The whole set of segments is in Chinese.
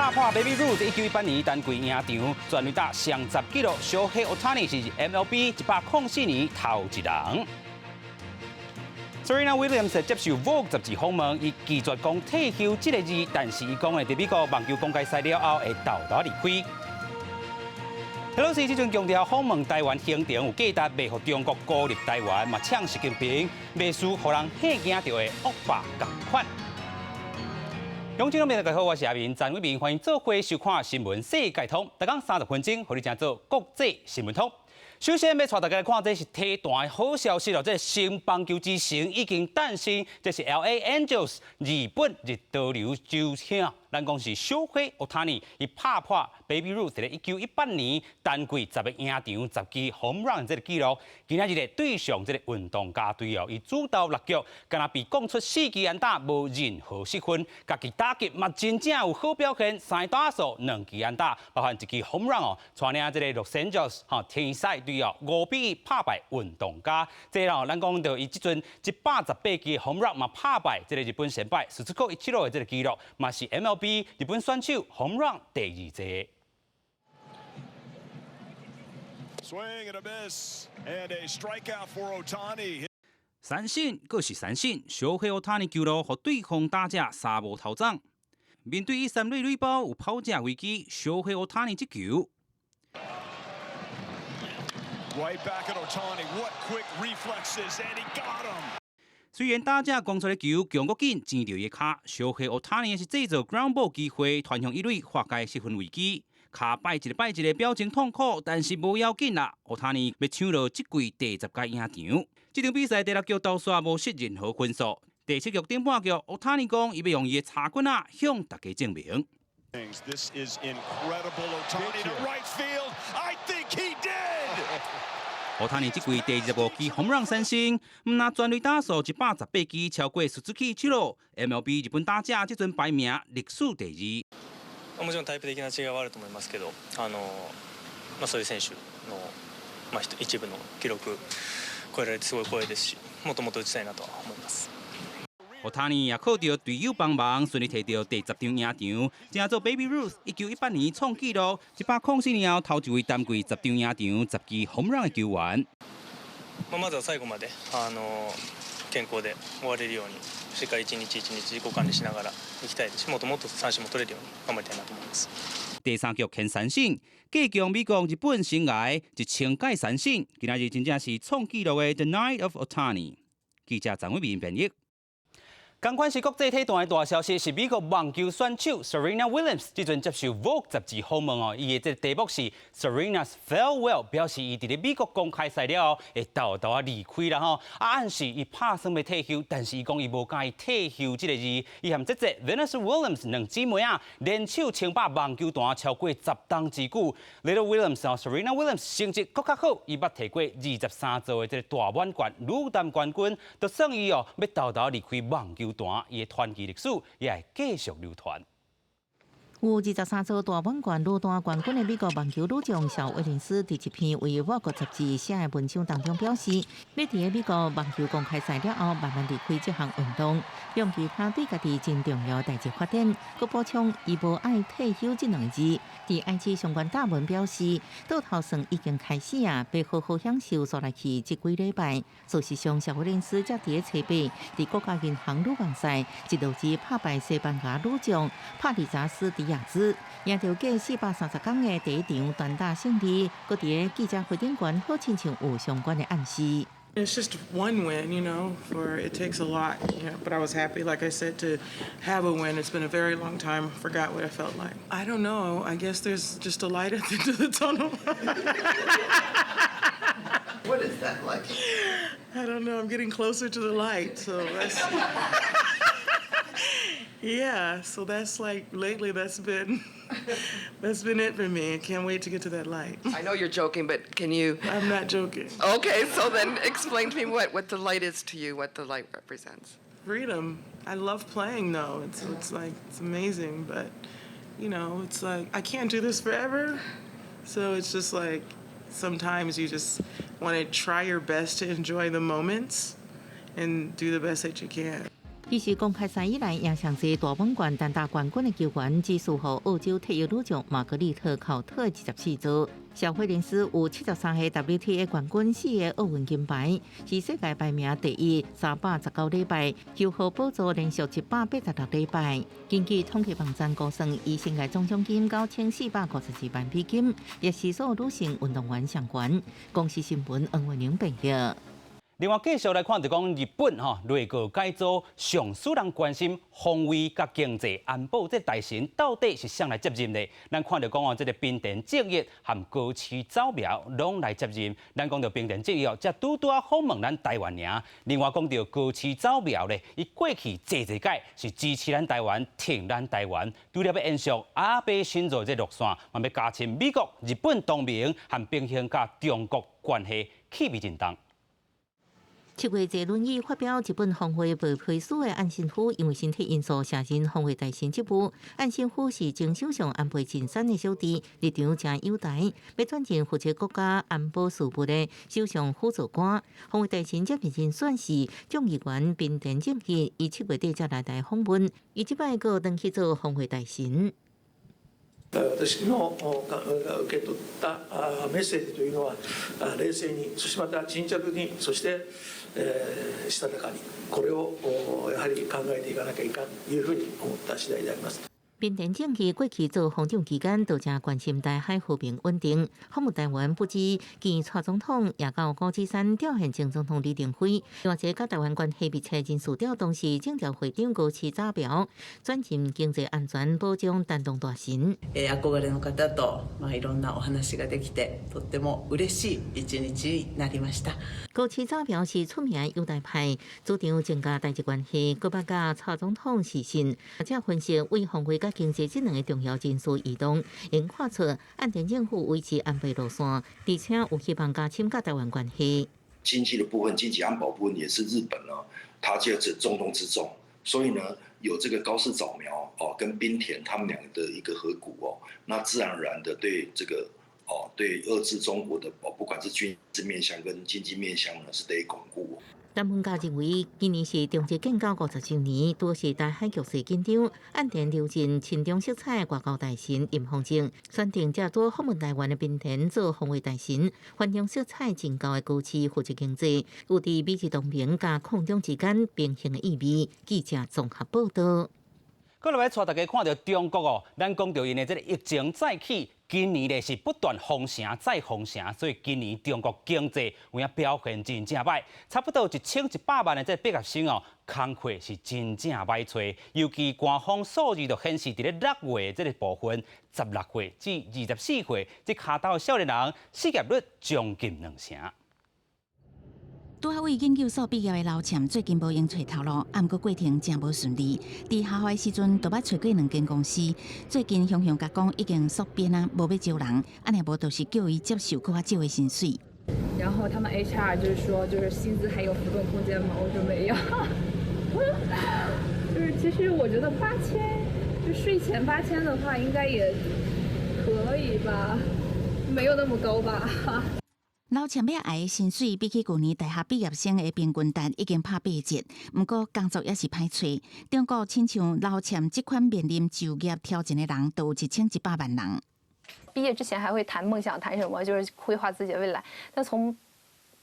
打破 Baby Ruth 1918年单季赢场，全垒打上10纪录，小黑 Ohtani 是 MLB 104年头一人。Serena Williams 接受 Vogue 杂志访问，伊拒绝讲退休这个字，但是伊讲的在美国棒球公开赛了后会豆豆离开。Pelosi 这阵强调访问台湾行程有价值，袂互中国孤立台湾，嘛呛习近平袂输，互人吓惊到的恶霸共款。乡亲朋友大家好，我是阿明，陈伟明，欢迎做伙收看新闻世界通，大概30分钟，互你正做国际新闻通。首先要带大家来看，这是体坛的好消息咯！这新棒球之星已经诞生，这是 LA Angels 日本日刀流球星，咱讲是小黑 Ohtani， 伊拍破 Baby Ruth 在1918年单季10个赢场10支 home run 这个纪录。今仔日咧对上这个运动家队哦，伊主导6局，敢若被攻出4支安打，无任何失分，家己打击嘛真正有好表现，3打数2支安打，包含1支 home run 哦，带领这个 Los Angeles 天使队哦5比1拍败运动家。这哦，咱讲到伊即阵118支 home run 嘛拍败这个日本先败Suzuki Ichiro的这个纪录，嘛是 MLB 日本选手 home run 第2届。Swing and a miss, and a strikeout for Ohtani. 三振，阁是三振，小黑 Ohtani 球路，互对方打者三无头涨。面对伊三垒垒包有跑者危机，小黑 Ohtani 这球。Right back at Ohtani, what quick reflexes, and he got him. 虽然打者攻出的球强过紧，前到伊卡，小黑 Ohtani 是制造 ground ball 机会，传向一垒化解失分危机。卡摆一个摆一个，表情痛苦，但是无要紧啦。Ohtani 要抢到这季第10届赢场。这场比赛第6局投刷无失任何分数。第7局顶半局，Ohtani 讲伊要用伊的插棍啊向大家证明。This is incredible, Ohtani to right field. I think he did. Ohtani 这季第25支home run三振，唔拿全垒打数118支，超过Suzuki Ichiro MLB 日本打者这阵排名历史第2。もちろんタイプ的な違いはあると思いますけど、そういう選手の、一部の記録超えられてすごい光栄ですし、もっともっと打ちたいなとは思います。Ohtani 也靠到队友帮忙，顺利摕到第10场赢场，正做 Baby Ruth 1918年创纪录，104年后头一位单季10场赢场、10支 home run 的球員。まずは最後まで健康で終われるように、しっかり一日一日自己管理しながらいきたいですし、もっともっと三振も取れるように頑張りたいなと思います。第3局牵三振，继强美国日本生涯1000届三振，今仔日真正是创纪录的 The Night of Ohtani。记者张伟明编译。同款是国际体坛的大消息，是美国网球选手 Serena Williams 这阵接受 Vogue 杂志访问哦，伊的这题目是 Serena's Farewell， 表示伊伫咧美国公开赛了后会豆豆离开啦吼。暗示伊拍算要退休，但是伊讲伊无介意退休这个字。伊和姐姐 Venus Williams 两姊妹啊，联手称霸网球坛超过10冬之久。Little Williams 哦 ，Serena Williams 成绩更较好，伊捌摕过23座的这个大满贯女单冠军，就算伊哦要豆豆离开网球。伊的传奇历史也会继续流传。有23座大满贯女单冠军的美国网球女将小威廉斯，第一篇为《外国杂志》写的文章当中表示，要伫美国网球公开赛了后，慢慢离开这项运动，用其他对家己真重要代志发展。佮补充，伊无爱退休这两个字。伫 IG 相关大文表示，倒头算已经开始啊，要好好享受所来去这几礼拜。事实上，小威廉斯则伫初八伫国家银行女王赛一路子拍败西班牙女将帕里扎斯迪亚兹，赢到过430天的第1场单打胜利。佮伫记者会顶悬好亲像有相关的暗示。It's just one win, for it takes a lot, but I was happy, like I said, to have a win. It's been a very long time. Forgot what it felt like. I don't know. I guess there's just a light at the end of the tunnel. What is that like? I don't know. I'm getting closer to the light, so that's... Yeah, so that's lately that's been it for me. I can't wait to get to that light. I know you're joking, but can you... I'm not joking. Okay, so then explain to me what the light is to you, what the light represents. Freedom. I love playing though. It's amazing, but it's like I can't do this forever. So it's just like sometimes you just want to try your best to enjoy the moments and do the best that you can. 其实公开赛以来，赢上届大满贯单打冠军的球员，只属乎澳洲体育女将玛格丽特·考特24组。小惠莲斯有73个 WTA 冠军，4个奥运金牌，是世界排名第一，319礼拜，球后宝座连续186礼拜。根据统计网站估算，伊生涯总奖金9452万美金，也是所有女性运动员上悬。公司新闻黄文玲报道。另外，继续来看，就讲日本内阁改组，上使人关心防卫、甲经济、安保这大臣到底是谁来接任的？咱看到讲这个滨田正义和高市早苗拢来接任。咱讲到滨田正义才拄访问咱台湾尔。另外讲到高市早苗咧，伊过去届届是支持咱台湾、挺咱台湾，除了要延续阿倍新做这路线，嘛要加深美国、日本同盟和平衡甲中国关系，气味真重。7月坐轮椅发表日本防卫部批书的岸信夫，因为身体因素卸任防卫大臣职务。岸信夫是前首相安倍晋三的小弟，立场真友台，要转任负责国家安保事务的首相辅佐官。防卫大臣接任人选是众议员滨田正义，伊7月底才来台访問，伊即摆阁登去做防卫大臣。私のが受け取ったメッセージというのは冷静に、そしてまた沈着に、そしてしたたかにこれをやはり考えていかなきゃいかんというふうに思った次第であります。滨田正义过去做防长期间，就正关心台海和平稳定。访问台湾不止见蔡总统，也到高志山吊唁前总统李登辉。另外一个甲台湾关系密切人士调动是政调会长高市早苗，转任经济安全保障担当大臣。憧れの方といろんなお話ができて、とっても嬉しい一日になりました。高市早苗是出名友台派，主张增加台日关系，佮捌甲蔡总统视信，这分析为防卫甲经济这两个重要因素移动，应看出岸田政府维持安倍路线，而且有希望加深甲台湾关系。经济的部分，经济安保部分也是日本呢，它就是重中之重，所以呢，有这个高市早苗跟滨田他们两个的一个合股那自然而然的对这个对遏制中国的不管是军事面向跟经济面向呢，是得以巩固。专门家认为，今年是中日建交50周年，都是台海局势紧张，岸田留任亲中色彩外交大臣任凤正，选定这多访问台湾的滨田做防卫大臣，反映色彩真高的高市负责经济，有伫美日同盟加抗中之间平衡的意味。记者综合报道。过来带大家看到中国咱讲到因的这个疫情再起，今年咧是不断封城再封城，所以今年中国经济有影表现真正歹，差不多1100万的这毕业生工课是真正歹找，尤其官方数字就显示，伫咧6月这个部分，16岁至24岁这卡到少年人失业率将近2成。拄好为研究所毕业的老钱，最近无用找头路，不过过程真无顺利。伫下海时阵，就捌找过2间公司，最近雄雄甲讲已经缩编啊，无要招人，安尼无就是叫伊接受更较少的薪水。然后他们 HR 就是说，就是薪资还有浮动空间吗？我说没有。就是其实我觉得8000，就税前8000的话，应该也可以吧，没有那么高吧。老钱要挨的薪水比起去年大学毕业生的平均值已经拍8折，不过工作也是歹找。中国亲像老钱这款面临就业挑战的人，都有1100万人。毕业之前还会谈梦想，谈什么？就是规划自己的未来。但从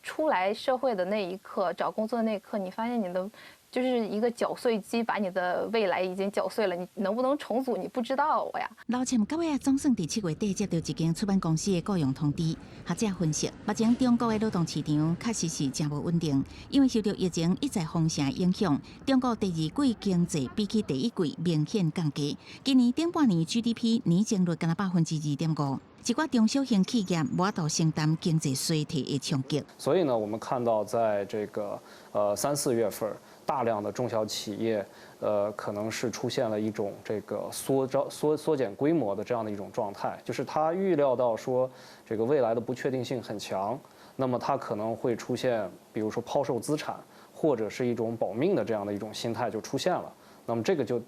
出来社会的那一刻，找工作的那一刻，你发现你的就是一个搅碎机，把你的未来已经搅碎了。你能不能重组，你不知道呀。老钱到尾总算伫7月底接到一间出版公司的雇佣通知。学者分析，目前中国的劳动市场确实是真无稳定，因为受到疫情一再封城影响，中国第2季经济比起第1季明显降低。今年顶半年 GDP 年增率敢若2.5%。一寡中小型企业无法度承担经济衰退的冲击。所以呢，我们看到在这个3、4月份，大量的中小企业可能是出现了一种这个缩减规模的这样的一种状态，就是他预料到说这个未来的不确定性很强，那么他可能会出现，比如说抛售资产或者是一种保命的这样的一种心态就出现了。那么这个就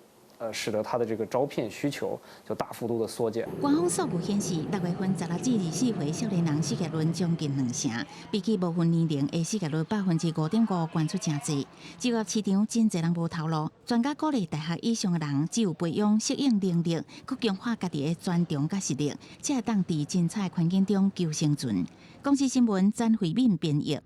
使得它的这个招聘需求就大幅度的缩减。官方数据显示，6月份16至24岁少年人失业率将近2成，比起部分年龄的失业率5.5%悬出真济。就业市场真侪人无头路，专家鼓励大学以上的人只有培养适应能力，佮强化家己的专长甲实力，才会当伫精彩环境中求生存。公司新闻詹慧敏编译。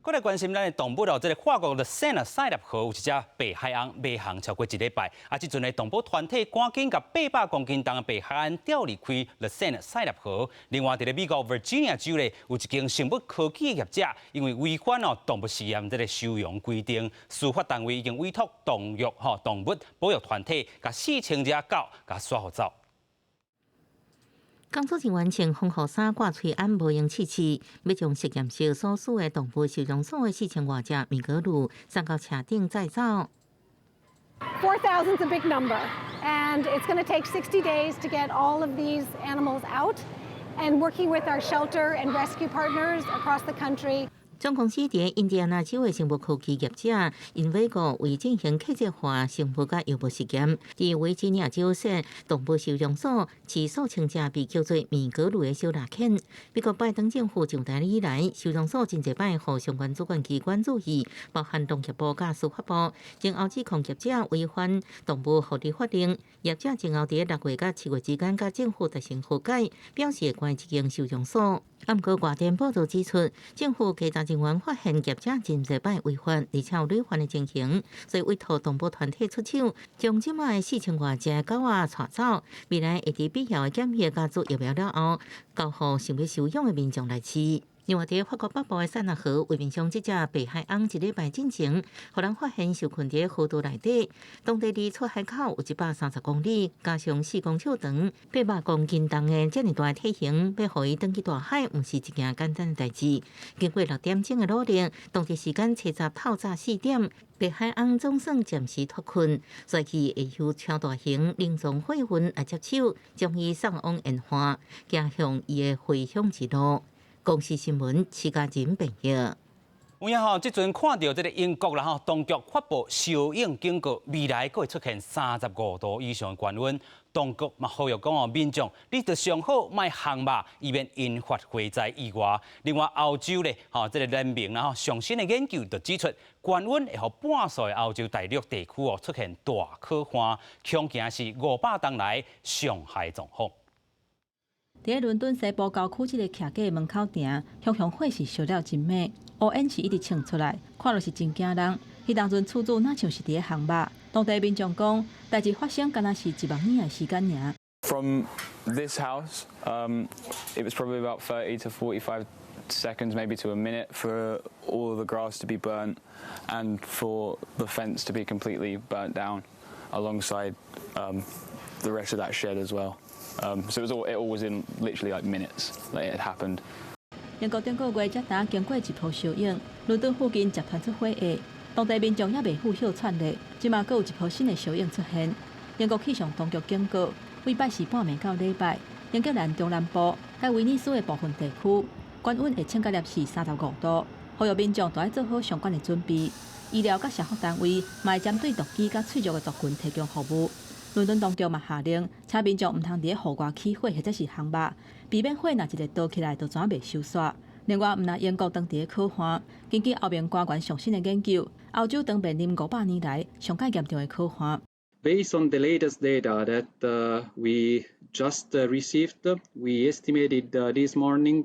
过来关心咱的动物哦，这个法国的圣纳塞纳河有一只白海昂迷航超过1礼拜，这阵的动保团体赶紧甲800公斤重的白海昂调离开了圣纳塞纳河。另外，在美国 Virginia 州咧，有一间生物科技的业者，因为违反动物实验这个收容规定，司法单位已经委托动物保育团体，甲4000只狗甲刷互走。工作人员穿防护衫、挂喙安无用气器，要将实验室所属的动物收容所的4000多只米格鲁送到车顶载走。4,000 is a big number, and it's going to take 60 days to get all of these animals out. And working with our shelter and rescue partners across the country. 总公司伫印第安纳州的生物科技业者，因为个为进行客制化生物甲药物实验，伫维吉尼亚州设动物收容所，饲数千只被叫做米格鲁的小垃犬。美国拜登政府上台以来，收容所真侪摆互相关主管机关注意，包含农业部甲司法部，前后指控业者违反动物福利法令。业者前后伫6月甲7月之间，甲政府达成和解，表示会关一间收容所。不过，外电报道指出，政府稽查人员发现业者真侪摆违法，而且有累犯的情形，所以委托动保团体出手，将即卖4000多只狗仔带走。未来会伫必要的检验甲做疫苗了后，交予想要收养的民众来饲。另外，伫法国北部的塞纳河位面上，即只白海昂1礼拜进前，互人发现受困伫河道内底。当地离出海口有130公里，加上4公尺长、800公斤重的遮尔大体型，要互伊登去大海，毋是一件简单的代志。经过6点钟的努力，当地时间7透早4点，白海昂总算暂时脱困，随去会有超大型鳞状火云来接手，将伊送往沿岸，行向伊的回乡之路。公司新闻，徐家仁编译。有影即阵看到这个英国啦当局发布烧影警告，未来会出现35度以上的高温。当局嘛呼吁讲民众你着上好莫烘肉，以免引发火灾意外。另外，欧洲咧这个联盟上新的研究就指出，高温会互半数的欧洲大陆地区出现大可汗，恐惊是500年来上海状况。伫伦敦西部郊区一个徛街门口埕，熊熊火势烧了真美，乌烟是一直冲出来，看落是真惊人。迄当阵厝主哪像是伫咧烘肉，当地民众讲，代志发生敢若是1万年的时间尔。From this house, it was probably about 30 to 45 seconds, maybe to a minute, for all of the grass to be burnt and for the fence to be completely burnt down, alongside the rest of that shed as well. So it all was in literally like minutes that it had happened. 英国顶个月才打经过一波烧影，伦敦附近才传出火焰，当地民众也未负休喘咧。即马阁有一波新的烧影出现。英国气象当局警告，为拜四半暝到礼拜，英格兰中南部、甲威尼斯的部分地区，高温会升到摄氏35度，呼吁民众都要做好相关的准备。医疗甲社福单位嘛会针对毒鸡甲脆弱的族群提供服务。伦敦当局嘛下令，请民众唔通伫咧户外起火或者是烘肉，避免火若一日倒起来，就怎袂收煞。另外，唔若英国当地的可汗，根据欧盟官员上新的研究，欧洲当面临500年来上介严重的可汗。Based on the latest data that we just received, we estimated this morning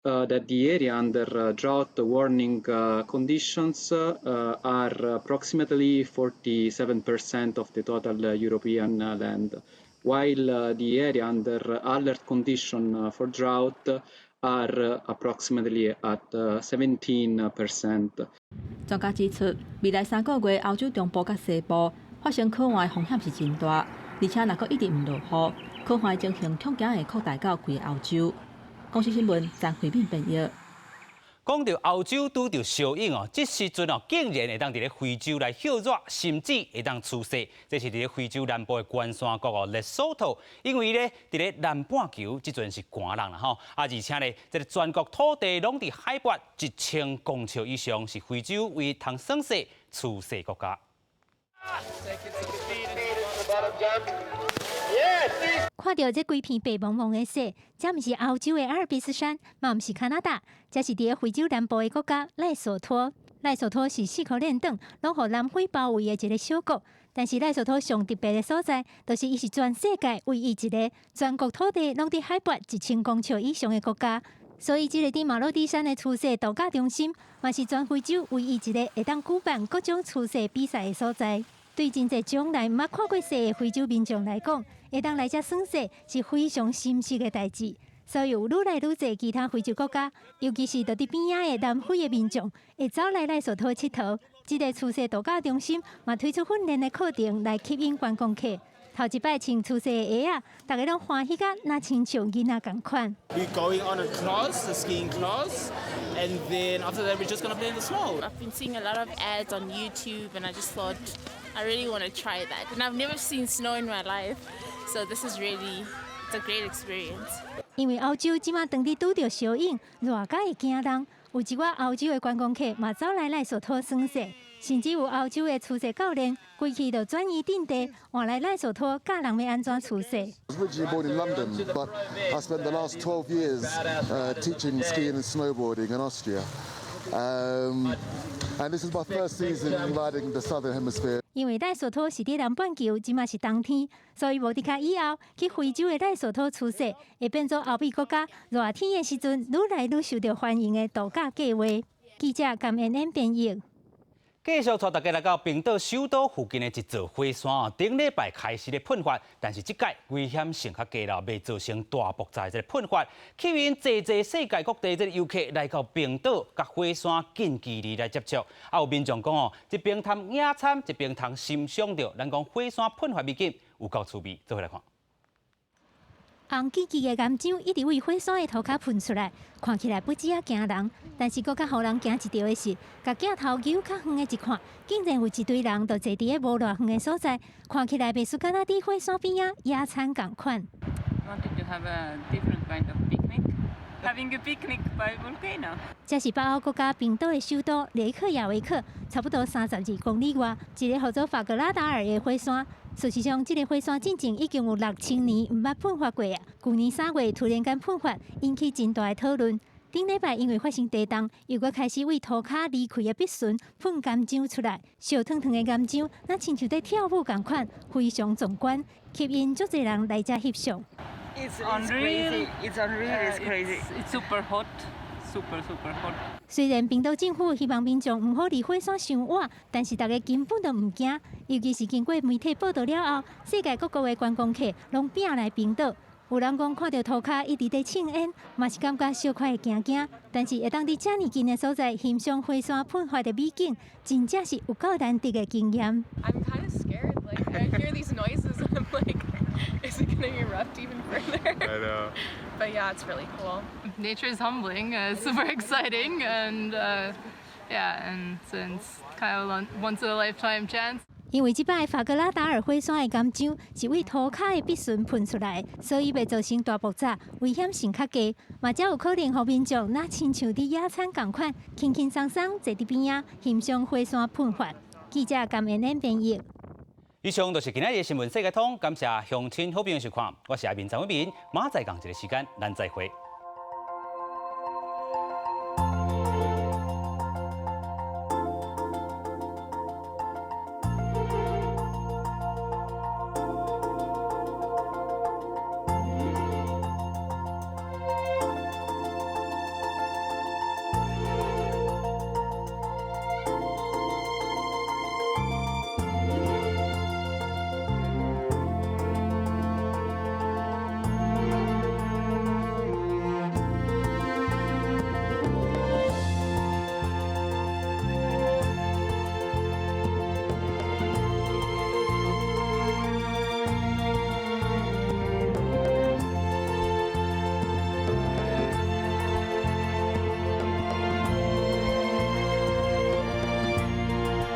that the area under drought warning conditions are approximately 47% of the total European land, while the area under alert condition for drought are approximately at 17%. 专家指出，未来3个月欧洲中部甲西部发生可汗的风险是真大，而且若阁一直唔落雨，可汗的情形恐惊会扩大到规个欧洲。公司新闻张慧敏编译。讲到欧洲拄着烧影这时阵竟然会当伫咧非洲来歇热，甚至会当出世。这是伫咧非洲南部的关山国勒索托，因为咧伫咧南半球即阵是寒冷啦而且咧，这个全国土地拢伫海拔1000公尺以上，是非洲唯一通算是出世国家。看到这规片白茫茫的雪，这毋是欧洲的阿尔卑斯山，嘛毋是加拿大，这是伫非洲南部的国家赖索托。赖索托是4颗链长，拢互南非包围的一个小国。但是赖索托上特别的所在，就是伊是全世界唯一一个全国土地拢伫海拔1000公尺以上的国家。所以，这个伫马洛蒂山的初雪度假中心，嘛是全非洲唯一一个会当举办各种初雪比赛的所在。对真侪从来毋捌看过雪的非洲民众来讲，会当来遮耍雪是非常神奇的代志。所以有愈来愈侪其他非洲国家，尤其是伫边仔的南非的民众，会走来赖索托佚佗。这个初雪度假中心嘛推出训练的课程来吸引观光客。头一摆穿初雪的鞋啊，大家拢欢喜甲那亲像囡仔共款。We're going on a class, a skiing class, and then after that we're just gonna play in the snow. I've been seeing a lot of ads on YouTube, and I just thought I really want to try that. And I've never seen snow in my life, so this is really it's a great experience. 因为欧洲即马当地拄着小影，热甲会惊人，有一寡欧洲的观光客嘛走来赖索托耍雪。甚至有欧洲的初雪教练，规气就转移阵地，换来赖索托教人要安怎初雪。I was originally born in London, but I spent the last 12 years teaching skiing and snowboarding in Austria. And this is my first season riding the Southern Hemisphere. 因为赖索托是伫南半球，即嘛是冬天，所以无伫卡以后去非洲的赖索托初雪，会变做欧美国家热天的时阵愈来愈受到欢迎的度假计划。记者甘恩恩编译。继续带大家来到冰岛首都附近的一座火山哦，顶礼拜开始的喷发，但是这届危险性较低了，未造成大爆炸的喷发，吸引济世界各地的游客来到冰岛，甲火山近距离来接触。啊，有民众讲哦，一边通野餐，一边通欣赏到咱讲火山喷发美景，有够趣味，做伙来看。红叽叽的岩浆一直为火山的涂骹喷出来，看起来不止啊惊人，但是更较互人惊一跳的是，甲镜头扭较远的一看，竟然有一堆人都坐伫咧无偌远的所在，看起来袂输敢若伫火山边啊野餐共款。Wanted to have a different kind of picnic. Having a picnic by volcano. 这是北欧国家冰岛的首都雷克雅维克，差不多32公里外，一个叫做法格拉达尔的火山。事实上，这个火山进前已经有6000年毋捌喷发过啊。去年3月突然间喷发，引起真大的讨论。顶礼拜因为发生地动，又搁开始为涂骹离开的壁唇喷岩浆出来，烧烫烫的岩浆，那亲像在跳舞共款，非常壮观，吸引足侪人来遮翕相。It's unreal. It's unreal. It's crazy. It's super hot. Super hot. 虽然冰岛政府希望民众唔好离火山伤远，但是大家根本都唔惊，尤其是经过媒体报道了后，世界各国的观光客拢拼来冰岛。有人讲看到涂骹一直在庆烟，嘛是感觉小可会惊惊，但是会当伫遮尼近的所在欣赏火山喷发的美景，真正是有够难得的经验。I'm kind of scared. Like I hear these noises, and I'm like, is it gonna erupt even further? I know. But yeah, it's really cool. Nature is humbling, super exciting, and yeah, and it's kind of a once in a lifetime chance. 因为即摆法格拉达尔火山的岩浆是为涂骹的壁唇喷出来，所以袂造成大爆炸，危险性较低，嘛才有可能互民众那亲像伫野餐共款，轻轻松松坐伫边仔欣赏火山喷发。记者甘恩恩编译。以上就是今日的新闻世界通，感谢乡亲好朋友收看，我是阿明张伟民，马仔讲一个时间，咱再会。